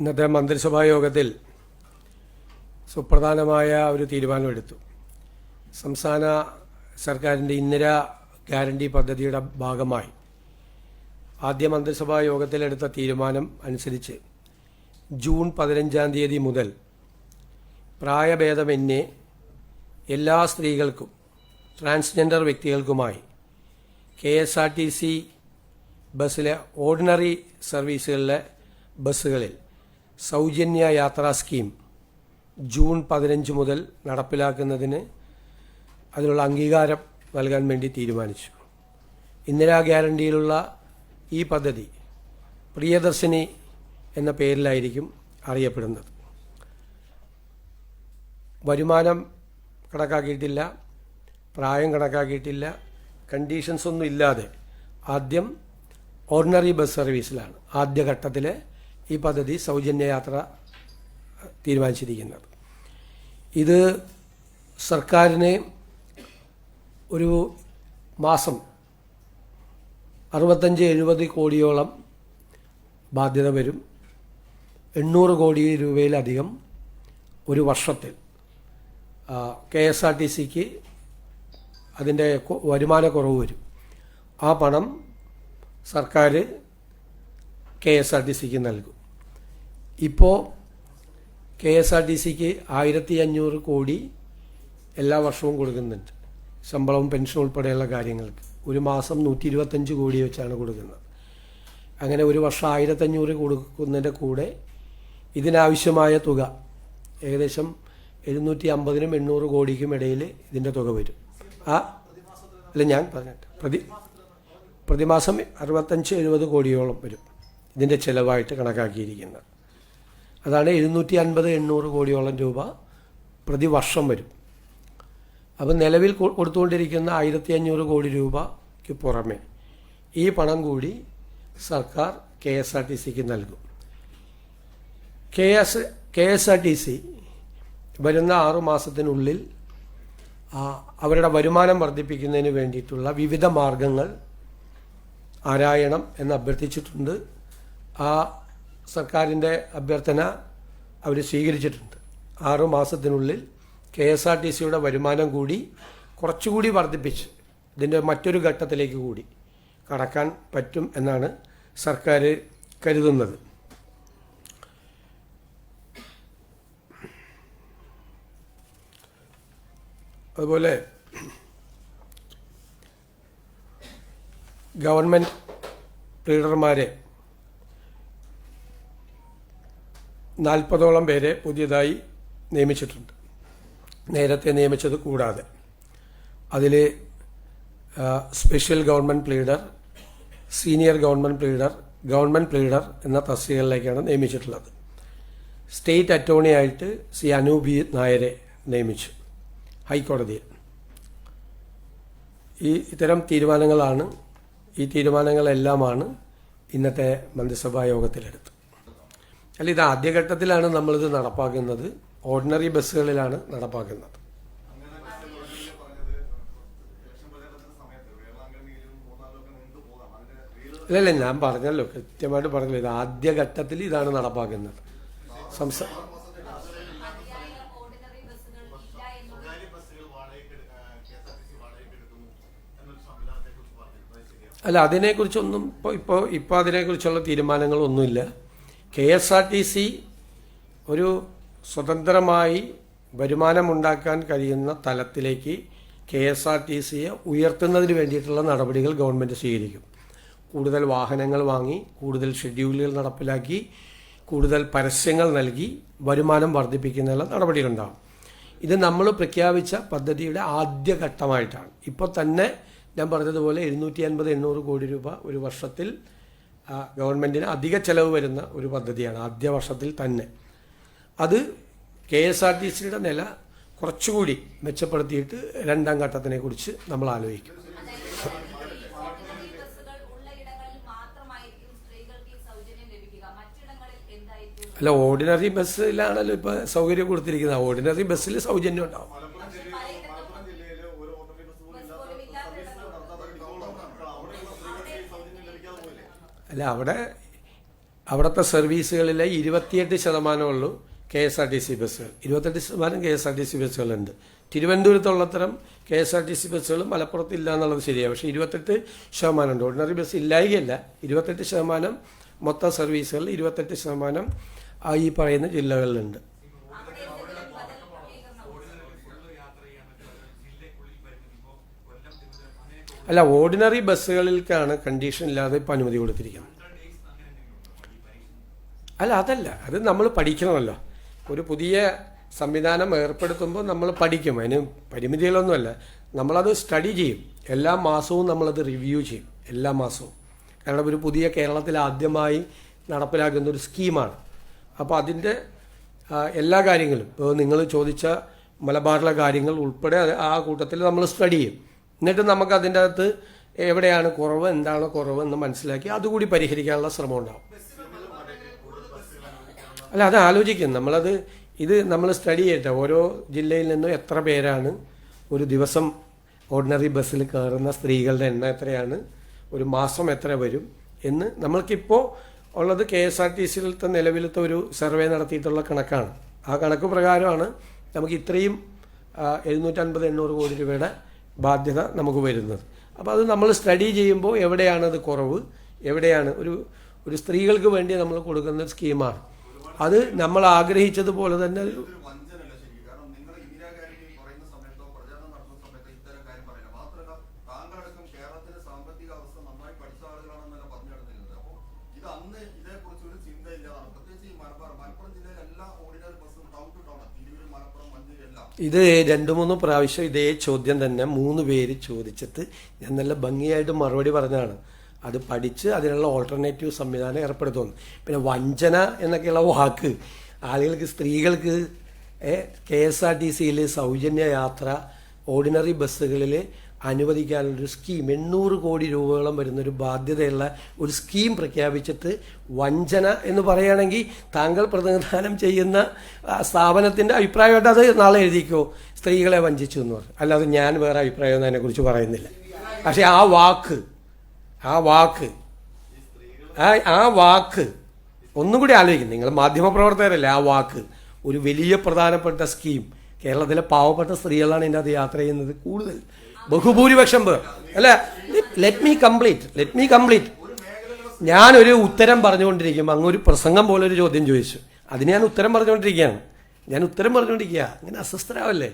ഇന്നത്തെ മന്ത്രിസഭാ യോഗത്തിൽ സുപ്രധാനമായ ഒരു തീരുമാനമെടുത്തു. സംസ്ഥാന സർക്കാരിൻ്റെ ഇന്ദിരാ ഗ്യാരണ്ടി പദ്ധതിയുടെ ഭാഗമായി ആദ്യ മന്ത്രിസഭാ യോഗത്തിലെടുത്ത തീരുമാനം അനുസരിച്ച് ജൂൺ 15 മുതൽ പ്രായഭേദമന്യേ എല്ലാ സ്ത്രീകൾക്കും ട്രാൻസ്ജെൻഡർ വ്യക്തികൾക്കുമായി KSRTC ബസ്സിലെ ഓർഡിനറി സർവീസുകളിലെ ബസ്സുകളിൽ സൗജന്യ യാത്രാ സ്കീം ജൂൺ 15 മുതൽ നടപ്പിലാക്കുന്നതിന് അതിനുള്ള അംഗീകാരം നൽകാൻ വേണ്ടി തീരുമാനിച്ചു. ഇന്ദിരാ ഗ്യാരണ്ടിയിലുള്ള ഈ പദ്ധതി പ്രിയദർശിനി എന്ന പേരിലായിരിക്കും അറിയപ്പെടുന്നത്. വരുമാനം കണക്കാക്കിയിട്ടില്ല, പ്രായം കണക്കാക്കിയിട്ടില്ല, കണ്ടീഷൻസ് ഒന്നും ഇല്ലാതെ ആദ്യം ഓർഡിനറി ബസ് സർവീസിലാണ് ആദ്യഘട്ടത്തിലെ ഈ പദ്ധതി സൗജന്യ യാത്ര തീരുമാനിച്ചിരിക്കുന്നത്. ഇത് സർക്കാരിന് ഒരു മാസം 65-70 കോടിയോളം ബാധ്യത വരും. 800 കോടി രൂപയിലധികം ഒരു വർഷത്തിൽ KSRTCക്ക് അതിൻ്റെ വരുമാനക്കുറവ് വരും. ആ പണം സർക്കാർ KSRTCക്ക് നൽകും. ഇപ്പോൾ KSRTCക്ക് 1500 കോടി എല്ലാ വർഷവും കൊടുക്കുന്നുണ്ട്. ശമ്പളവും പെൻഷനും ഉൾപ്പെടെയുള്ള കാര്യങ്ങൾക്ക് ഒരു മാസം 125 കോടി വെച്ചാണ് കൊടുക്കുന്നത്. അങ്ങനെ ഒരു വർഷം 1500 കൊടുക്കുന്നതിൻ്റെ കൂടെ ഇതിനാവശ്യമായ തുക ഏകദേശം 750-800 കോടിക്കും ഇടയിൽ ഇതിൻ്റെ തുക വരും. അല്ല, ഞാൻ പറഞ്ഞിട്ട് പ്രതിമാസം 65-70 കോടിയോളം വരും ഇതിൻ്റെ ചിലവായിട്ട് കണക്കാക്കിയിരിക്കുന്നത്. അതാണ് 750-800 കോടിയോളം രൂപ പ്രതിവർഷം വരും. അപ്പം നിലവിൽ കൊടുത്തുകൊണ്ടിരിക്കുന്ന 1500 കോടി രൂപയ്ക്ക് പുറമെ ഈ പണം കൂടി സർക്കാർ KSRTCക്ക് നൽകും. KSRTC വരുന്ന 6 മാസത്തിനുള്ളിൽ അവരുടെ വരുമാനം വർദ്ധിപ്പിക്കുന്നതിന് വേണ്ടിയിട്ടുള്ള വിവിധ മാർഗങ്ങൾ ആരായണം എന്ന് അഭ്യർത്ഥിച്ചിട്ടുണ്ട്. ആ സർക്കാരിൻ്റെ അഭ്യർത്ഥന അവർ സ്വീകരിച്ചിട്ടുണ്ട്. 6 മാസത്തിനുള്ളിൽ KSRTCയുടെ വരുമാനം കൂടി കുറച്ചുകൂടി വർദ്ധിപ്പിച്ച് ഇതിൻ്റെ മറ്റൊരു ഘട്ടത്തിലേക്ക് കൂടി കടക്കാൻ പറ്റും എന്നാണ് സർക്കാർ കരുതുന്നത്. അതുപോലെ ഗവൺമെൻറ് ലീഡർമാരെ 40ഓളം പേരെ പുതിയതായി നിയമിച്ചിട്ടുണ്ട്. നേരത്തെ നിയമിച്ചത് കൂടാതെ അതിൽ special government leader, senior government leader എന്ന തസ്തികകളിലേക്കാണ് നിയമിച്ചിട്ടുള്ളത്. സ്റ്റേറ്റ് അറ്റോർണി ആയിട്ട് അനൂപ് നായരെ നിയമിച്ചു ഹൈക്കോടതിയിൽ. ഇത്തരം തീരുമാനങ്ങളാണ്, ഈ തീരുമാനങ്ങളെല്ലാമാണ് ഇന്നത്തെ മന്ത്രിസഭാ യോഗത്തിലെടുത്തത്. അല്ല, ഇത് ആദ്യഘട്ടത്തിലാണ് നമ്മളിത് നടപ്പാക്കുന്നത്. ഓർഡിനറി ബസ്സുകളിലാണ് നടപ്പാക്കുന്നത്. അല്ലല്ല, ഞാൻ പറഞ്ഞല്ലോ, കൃത്യമായിട്ട് പറഞ്ഞല്ലോ, ഇത് ആദ്യഘട്ടത്തിൽ ഇതാണ് നടപ്പാക്കുന്നത്. അല്ല, അതിനെക്കുറിച്ചൊന്നും ഇപ്പോൾ അതിനെക്കുറിച്ചുള്ള തീരുമാനങ്ങളൊന്നുമില്ല. KSRTC ഒരു സ്വതന്ത്രമായി വരുമാനമുണ്ടാക്കാൻ കഴിയുന്ന തലത്തിലേക്ക് KSRTCയെ ഉയർത്തുന്നതിന് വേണ്ടിയിട്ടുള്ള നടപടികൾ ഗവൺമെൻറ് സ്വീകരിക്കും. കൂടുതൽ വാഹനങ്ങൾ വാങ്ങി, കൂടുതൽ ഷെഡ്യൂളുകൾ നടപ്പിലാക്കി, കൂടുതൽ പരസ്യങ്ങൾ നൽകി വരുമാനം വർദ്ധിപ്പിക്കുന്നതിനുള്ള നടപടികളുണ്ടാകും. ഇത് നമ്മൾ പ്രഖ്യാപിച്ച പദ്ധതിയുടെ ആദ്യഘട്ടമായിട്ടാണ്. ഇപ്പോൾ തന്നെ ഞാൻ പറഞ്ഞതുപോലെ 750-800 കോടി രൂപ ഒരു വർഷത്തിൽ ഗവൺമെൻറ്റിന് അധിക ചെലവ് വരുന്ന ഒരു പദ്ധതിയാണ് ആദ്യ വർഷത്തിൽ തന്നെ. അത് KSRTCയുടെ നില കുറച്ചുകൂടി മെച്ചപ്പെടുത്തിയിട്ട് രണ്ടാം ഘട്ടത്തിനെ കുറിച്ച് നമ്മൾ ആലോചിക്കും. അല്ല, ഓർഡിനറി ബസ്സിലാണല്ലോ ഇപ്പോൾ സൗകര്യം കൊടുത്തിരിക്കുന്നത്. ഓർഡിനറി ബസ്സിൽ സൗജന്യം ഉണ്ടാവും. അല്ല, അവിടെ അവിടുത്തെ സർവീസുകളിലെ 28% K S R T C ബസ്സുകൾ, 28% K S R T C ബസ്സുകളുണ്ട്. തിരുവനന്തപുരത്തുള്ളത്തരം K S R T C ബസ്സുകൾ മലപ്പുറത്ത് ഇല്ല എന്നുള്ളത് ശരിയാണ്. പക്ഷേ 28% ഉണ്ട്. ഓർഡിനറി ബസ് ഇല്ലായികയല്ല, 28% മൊത്തം സർവീസുകളിൽ 28% ഈ പറയുന്ന ജില്ലകളിലുണ്ട്. അല്ല, ഓർഡിനറി ബസ്സുകളിലേക്കാണ് കണ്ടീഷൻ ഇല്ലാതെ ഇപ്പം അനുമതി കൊടുത്തിരിക്കുന്നത്. അല്ല, അതല്ല, അത് നമ്മൾ പഠിക്കണമല്ലോ. ഒരു പുതിയ സംവിധാനം ഏർപ്പെടുത്തുമ്പോൾ നമ്മൾ പഠിക്കും. അതിന് പരിമിതികളൊന്നുമല്ല, നമ്മളത് സ്റ്റഡി ചെയ്യും. എല്ലാ മാസവും നമ്മളത് റിവ്യൂ ചെയ്യും, എല്ലാ മാസവും. കാരണം ഒരു പുതിയ കേരളത്തിൽ ആദ്യമായി നടപ്പിലാക്കുന്ന ഒരു സ്കീമാണ്. അപ്പോൾ അതിൻ്റെ എല്ലാ കാര്യങ്ങളും, ഇപ്പോൾ നിങ്ങൾ ചോദിച്ച മലബാറിലെ കാര്യങ്ങൾ ഉൾപ്പെടെ ആ കൂട്ടത്തിൽ നമ്മൾ സ്റ്റഡി ചെയ്യും. എന്നിട്ട് നമുക്ക് അതിൻ്റെ അകത്ത് എവിടെയാണ് കുറവ്, എന്താണ് കുറവ് എന്ന് മനസ്സിലാക്കി അതുകൂടി പരിഹരിക്കാനുള്ള ശ്രമം ഉണ്ടാവും. അല്ല, അത് ആലോചിക്കും നമ്മളത്. ഇത് നമ്മൾ സ്റ്റഡി ചെയ്യട്ടെ, ഓരോ ജില്ലയിൽ നിന്നും എത്ര പേരാണ് ഒരു ദിവസം ഓർഡിനറി ബസ്സിൽ കയറുന്ന സ്ത്രീകളുടെ എണ്ണം എത്രയാണ്, ഒരു മാസം എത്ര വരും എന്ന്. നമ്മൾക്കിപ്പോൾ ഉള്ളത് കെ എസ് ആർ ടി സിയിലത്തെ നിലവിലത്തെ ഒരു സർവേ നടത്തിയിട്ടുള്ള കണക്കാണ്. ആ കണക്ക് പ്രകാരമാണ് നമുക്ക് ഇത്രയും 750-800 കോടി രൂപയുടെ ബാധ്യത നമുക്ക് വരുന്നത്. അപ്പോൾ അത് നമ്മൾ സ്റ്റഡി ചെയ്യുമ്പോൾ എവിടെയാണത് കുറവ്, എവിടെയാണ് ഒരു സ്ത്രീകൾക്ക് വേണ്ടി നമ്മൾ കൊടുക്കുന്ന സ്കീമാണ്. അത് നമ്മൾ ആഗ്രഹിച്ചതുപോലെ തന്നെ ഇത് 2-3 പ്രാവശ്യം ഇതേ ചോദ്യം തന്നെ 3 പേര് ചോദിച്ചിട്ട് ഞാൻ നല്ല ഭംഗിയായിട്ട് മറുപടി പറഞ്ഞതാണ്. അത് പഠിച്ച് അതിനുള്ള ഓൾട്ടർനേറ്റീവ് സംവിധാനം ഏർപ്പെടുത്തുന്നു. പിന്നെ വഞ്ചന എന്നൊക്കെയുള്ള വാക്ക് ആളുകൾക്ക്, സ്ത്രീകൾക്ക് കെ എസ് ആർ ടി സിയിൽ സൗജന്യ യാത്ര ഓർഡിനറി ബസ്സുകളിൽ അനുവദിക്കാനുള്ളൊരു സ്കീം 800 കോടി രൂപയോളം വരുന്നൊരു ബാധ്യതയുള്ള ഒരു സ്കീം പ്രഖ്യാപിച്ചിട്ട് വഞ്ചന എന്ന് പറയുകയാണെങ്കിൽ താങ്കൾ പ്രതിനിധാനം ചെയ്യുന്ന സ്ഥാപനത്തിൻ്റെ അഭിപ്രായമായിട്ട് അത് നാളെ എഴുതിക്കോ, സ്ത്രീകളെ വഞ്ചിച്ചു എന്ന് പറഞ്ഞു. അല്ലാതെ ഞാൻ വേറെ അഭിപ്രായം അതിനെക്കുറിച്ച് പറയുന്നില്ല. പക്ഷേ ആ വാക്ക് ഒന്നും കൂടി ആലോചിക്കും. നിങ്ങൾ മാധ്യമപ്രവർത്തകരല്ലേ, ആ വാക്ക് ഒരു വലിയ പ്രധാനപ്പെട്ട സ്കീം. കേരളത്തിലെ പാവപ്പെട്ട സ്ത്രീകളാണ് ഇതിൻ്റെ അത് യാത്ര ചെയ്യുന്നത് കൂടുതൽ, ബഹുഭൂരിപക്ഷം പേർ. അല്ല, ലെറ്റ് മീ കംപ്ലീറ്റ്. ഞാനൊരു ഉത്തരം പറഞ്ഞുകൊണ്ടിരിക്കുമ്പോൾ അങ്ങൊരു പ്രസംഗം പോലെ ഒരു ചോദ്യം ചോദിച്ചു, അതിന് ഞാൻ ഉത്തരം പറഞ്ഞുകൊണ്ടിരിക്കുകയാണ്. അങ്ങനെ അസ്വസ്ഥരാവല്ലേ.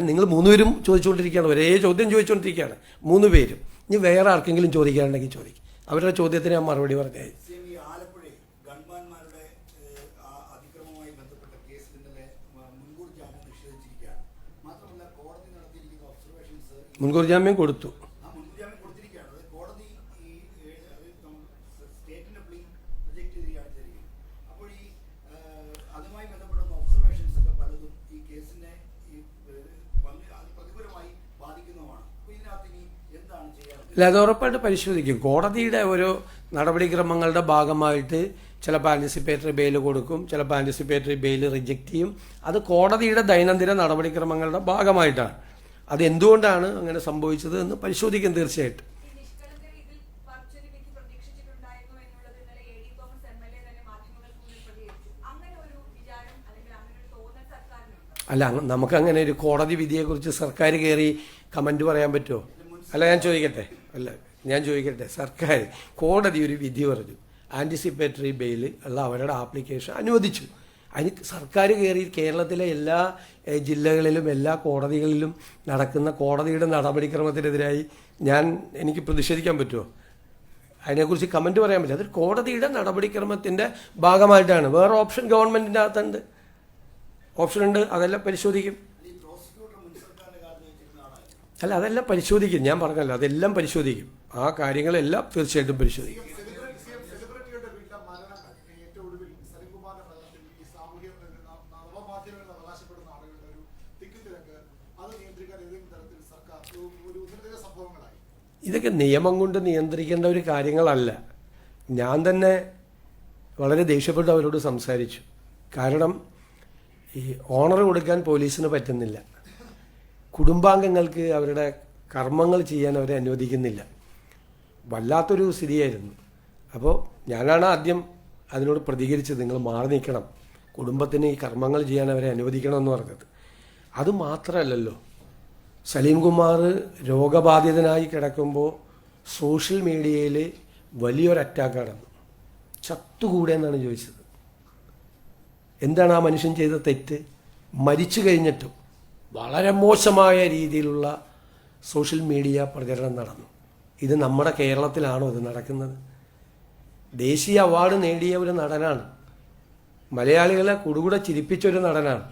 നിങ്ങൾ 3 പേരും ചോദിച്ചുകൊണ്ടിരിക്കുകയാണ്, ഒരേ ചോദ്യം ചോദിച്ചുകൊണ്ടിരിക്കുകയാണ് 3 പേരും. ഇനി വേറെ ആർക്കെങ്കിലും ചോദിക്കാനുണ്ടെങ്കിൽ ചോദിക്കും. അവരുടെ ചോദ്യത്തിന് ഞാൻ മറുപടി പറഞ്ഞേ. മുൻകൂർ ജാമ്യം കൊടുത്തു. അല്ല, അത് ഉറപ്പായിട്ട് പരിശോധിക്കും. കോടതിയുടെ ഓരോ നടപടിക്രമങ്ങളുടെ ഭാഗമായിട്ട് ചിലപ്പോൾ ആൻറ്റിസിപ്പേറ്ററി ബെയിൽ കൊടുക്കും, ചിലപ്പോൾ ആൻറ്റിസിപ്പേറ്ററി ബെയിൽ റിജക്റ്റ് ചെയ്യും. അത് കോടതിയുടെ ദൈനംദിന നടപടിക്രമങ്ങളുടെ ഭാഗമായിട്ടാണ്. അത് എന്തുകൊണ്ടാണ് അങ്ങനെ സംഭവിച്ചത് എന്ന് പരിശോധിക്കും തീർച്ചയായിട്ടും. അല്ല, നമുക്കങ്ങനെ ഒരു കോടതി വിധിയെക്കുറിച്ച് സർക്കാർ കയറി കമൻറ്റ് പറയാൻ പറ്റുമോ? ഞാൻ ചോദിക്കട്ടെ, സർക്കാർ കോടതി ഒരു വിധി പറഞ്ഞു, ആൻറ്റിസിപ്പേറ്ററി ബെയിൽ ഉള്ള അവരുടെ ആപ്ലിക്കേഷൻ അനുവദിച്ചു. അതിന് സർക്കാർ കയറി കേരളത്തിലെ എല്ലാ ജില്ലകളിലും എല്ലാ കോടതികളിലും നടക്കുന്ന കോടതിയുടെ നടപടിക്രമത്തിനെതിരായി എനിക്ക് പ്രതിഷേധിക്കാൻ പറ്റുമോ? അതിനെക്കുറിച്ച് കമൻറ്റ് പറയാൻ പറ്റില്ല. അതൊരു കോടതിയുടെ നടപടിക്രമത്തിൻ്റെ ഭാഗമായിട്ടാണ്. വേറെ ഓപ്ഷൻ ഗവൺമെൻറ്റിൻ്റെ അകത്തുണ്ട്, ഓപ്ഷനുണ്ട്, അതെല്ലാം പരിശോധിക്കും. അല്ല, അതെല്ലാം പരിശോധിക്കും. ഞാൻ പറഞ്ഞല്ലോ, അതെല്ലാം പരിശോധിക്കും. ആ കാര്യങ്ങളെല്ലാം തീർച്ചയായിട്ടും പരിശോധിക്കും. ഇതൊക്കെ നിയമം കൊണ്ട് നിയന്ത്രിക്കേണ്ട ഒരു കാര്യങ്ങളല്ല. ഞാൻ തന്നെ വളരെ ദേഷ്യപ്പെട്ട് അവരോട് സംസാരിച്ചു. കാരണം ഈ ഓണർ കൊടുക്കാൻ പോലീസിന് പറ്റുന്നില്ല, കുടുംബാംഗങ്ങൾക്ക് അവരുടെ കർമ്മങ്ങൾ ചെയ്യാൻ അവരെ അനുവദിക്കുന്നില്ല. വല്ലാത്തൊരു സ്ഥിതിയായിരുന്നു. അപ്പോൾ ഞാനാണ് ആദ്യം അതിനോട് പ്രതികരിച്ചത് നിങ്ങൾ മാറി നിൽക്കണം, കുടുംബത്തിന് ഈ കർമ്മങ്ങൾ ചെയ്യാൻ അവരെ അനുവദിക്കണമെന്ന് പറഞ്ഞത്. അതുമാത്രമല്ലല്ലോ, സലീം കുമാർ രോഗബാധിതനായി കിടക്കുമ്പോൾ സോഷ്യൽ മീഡിയയിൽ വലിയൊരു അറ്റാക്ക് നടന്നു. ചത്തുകൂടെ എന്നാണ് ചോദിച്ചത്. എന്താണ് ആ മനുഷ്യൻ ചെയ്ത തെറ്റ്? മരിച്ചു കഴിഞ്ഞിട്ടും വളരെ മോശമായ രീതിയിലുള്ള സോഷ്യൽ മീഡിയ പ്രചരണം നടന്നു. ഇത് നമ്മുടെ കേരളത്തിലാണോ ഇത് നടക്കുന്നത്? ദേശീയ അവാർഡ് നേടിയ ഒരു നടനാണ്, മലയാളികളെ കുടുകൂടെ ചിരിപ്പിച്ചൊരു നടനാണ്.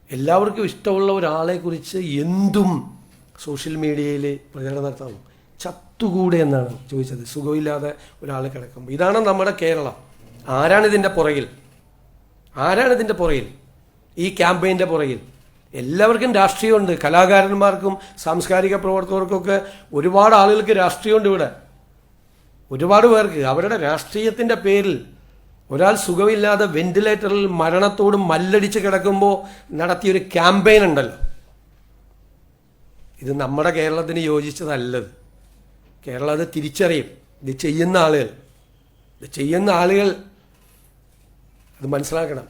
എല്ലാവർക്കും ഇഷ്ടമുള്ള ഒരാളെക്കുറിച്ച് എന്തും സോഷ്യൽ മീഡിയയിൽ പ്രചരണം നടത്താം. ചത്തുകൂടെ എന്നാണ് ചോദിച്ചത്, സുഖമില്ലാതെ ഒരാൾ കിടക്കുമ്പോൾ. ഇതാണ് നമ്മുടെ കേരളം. ആരാണിതിൻ്റെ പുറകിൽ? ആരാണിതിൻ്റെ പുറകിൽ? ഈ ക്യാമ്പയിൻ്റെ പുറകിൽ എല്ലാവർക്കും രാഷ്ട്രീയമുണ്ട്. കലാകാരന്മാർക്കും സാംസ്കാരിക പ്രവർത്തകർക്കൊക്കെ ഒരുപാട് ആളുകൾക്ക് രാഷ്ട്രീയമുണ്ട് ഇവിടെ. ഒരുപാട് പേർക്ക് അവരുടെ രാഷ്ട്രീയത്തിൻ്റെ പേരിൽ ഒരാൾ സുഖമില്ലാതെ വെന്റിലേറ്ററിൽ മരണത്തോട് മല്ലടിച്ച് കിടക്കുമ്പോൾ നടത്തിയൊരു ക്യാമ്പയിൻ ഉണ്ടല്ലോ, ഇത് നമ്മുടെ കേരളത്തിന് യോജിച്ചതല്ലത്. കേരളം അത് തിരിച്ചറിയും. ഇത് ചെയ്യുന്ന ആളുകൾ അത് മനസ്സിലാക്കണം.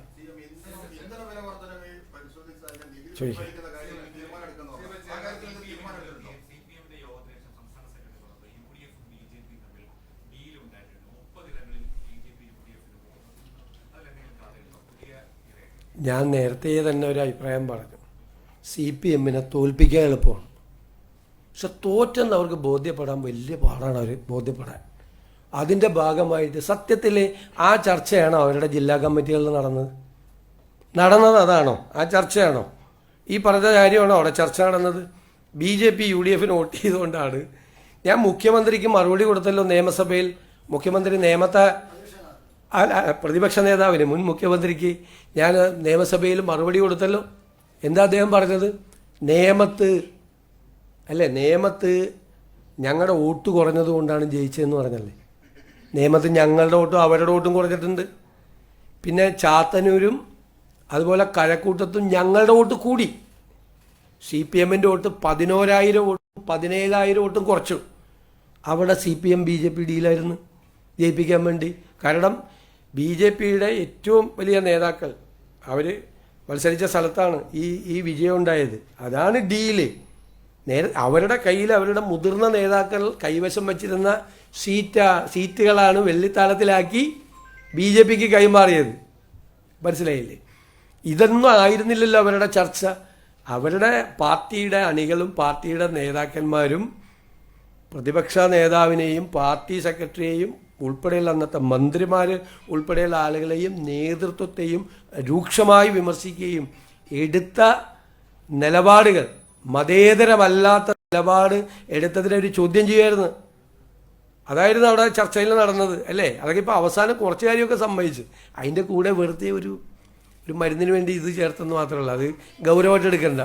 ഞാൻ നേരത്തെ തന്നെ ഒരു അഭിപ്രായം പറഞ്ഞു, CPM-നെ തോൽപ്പിക്കാൻ എളുപ്പമാണ്, പക്ഷെ തോറ്റെന്ന് അവർക്ക് ബോധ്യപ്പെടാൻ വലിയ പാടാണ്. അവർ ബോധ്യപ്പെടാൻ അതിൻ്റെ ഭാഗമായിട്ട് സത്യത്തിൽ ആ ചർച്ചയാണോ അവരുടെ ജില്ലാ കമ്മിറ്റികളിൽ നടന്നത്? അതാണോ ആ ചർച്ചയാണോ? ഈ പറഞ്ഞ കാര്യമാണോ അവിടെ ചർച്ച നടന്നത്? BJP UDF-ന് വോട്ട് ചെയ്തുകൊണ്ടാണ്. ഞാൻ മുഖ്യമന്ത്രിക്ക് മറുപടി കൊടുത്തല്ലോ നിയമസഭയിൽ. മുഖ്യമന്ത്രി പ്രതിപക്ഷ നേതാവിന്, മുൻ മുഖ്യമന്ത്രിക്ക് ഞാൻ നിയമസഭയിൽ മറുപടി കൊടുത്തല്ലോ. എന്താ അദ്ദേഹം പറഞ്ഞത്? നിയമത്ത് ഞങ്ങളുടെ വോട്ട് കുറഞ്ഞത് കൊണ്ടാണ് ജയിച്ചതെന്ന് പറഞ്ഞല്ലേ. നിയമത്ത് ഞങ്ങളുടെ വോട്ടും അവരുടെ വോട്ടും കുറഞ്ഞിട്ടുണ്ട്. പിന്നെ ചാത്തന്നൂരും അതുപോലെ കഴക്കൂട്ടത്തും ഞങ്ങളുടെ വോട്ട് കൂടി. CPM-ൻ്റെ വോട്ട് 11,000 വോട്ടും 17,000 വോട്ടും കുറച്ചു. അവിടെ CPM BJP ഡീലായിരുന്നു ജയിപ്പിക്കാൻ വേണ്ടി. കാരണം BJP-യുടെ ഏറ്റവും വലിയ നേതാക്കൾ അവർ മത്സരിച്ച സ്ഥലത്താണ് ഈ വിജയം ഉണ്ടായത്. അതാണ് ഡീല്. അവരുടെ കയ്യിൽ അവരുടെ മുതിർന്ന നേതാക്കൾ കൈവശം വച്ചിരുന്ന സീറ്റുകളാണ് വെള്ളിത്താളത്തിലാക്കി BJP-ക്ക് കൈമാറിയത്. മനസ്സിലായില്ലേ? ഇതൊന്നും ആയിരുന്നില്ലല്ലോ അവരുടെ ചർച്ച. അവരുടെ പാർട്ടിയുടെ അണികളും പാർട്ടിയുടെ നേതാക്കന്മാരും പ്രതിപക്ഷ നേതാവിനെയും പാർട്ടി സെക്രട്ടറിയെയും ഉൾപ്പെടെയുള്ള അന്നത്തെ മന്ത്രിമാർ ഉൾപ്പെടെയുള്ള ആളുകളെയും നേതൃത്വത്തെയും രൂക്ഷമായി വിമർശിക്കുകയും എടുത്ത നിലപാടുകൾ മതേതരമല്ലാത്ത നിലപാട് എടുത്തതിനൊരു ചോദ്യം ചെയ്യുമായിരുന്നു. അതായിരുന്നു അവിടെ ചർച്ചയിൽ നടന്നത് അല്ലേ? അതൊക്കെ ഇപ്പോൾ അവസാനം കുറച്ച് കാര്യമൊക്കെ സമ്മതിച്ചു. അതിൻ്റെ കൂടെ വെറുതെ ഒരു മരുന്നിന് വേണ്ടി ഇത് ചേർത്തെന്ന് മാത്രമല്ല, അത് ഗൗരവമായിട്ട് എടുക്കണ്ട.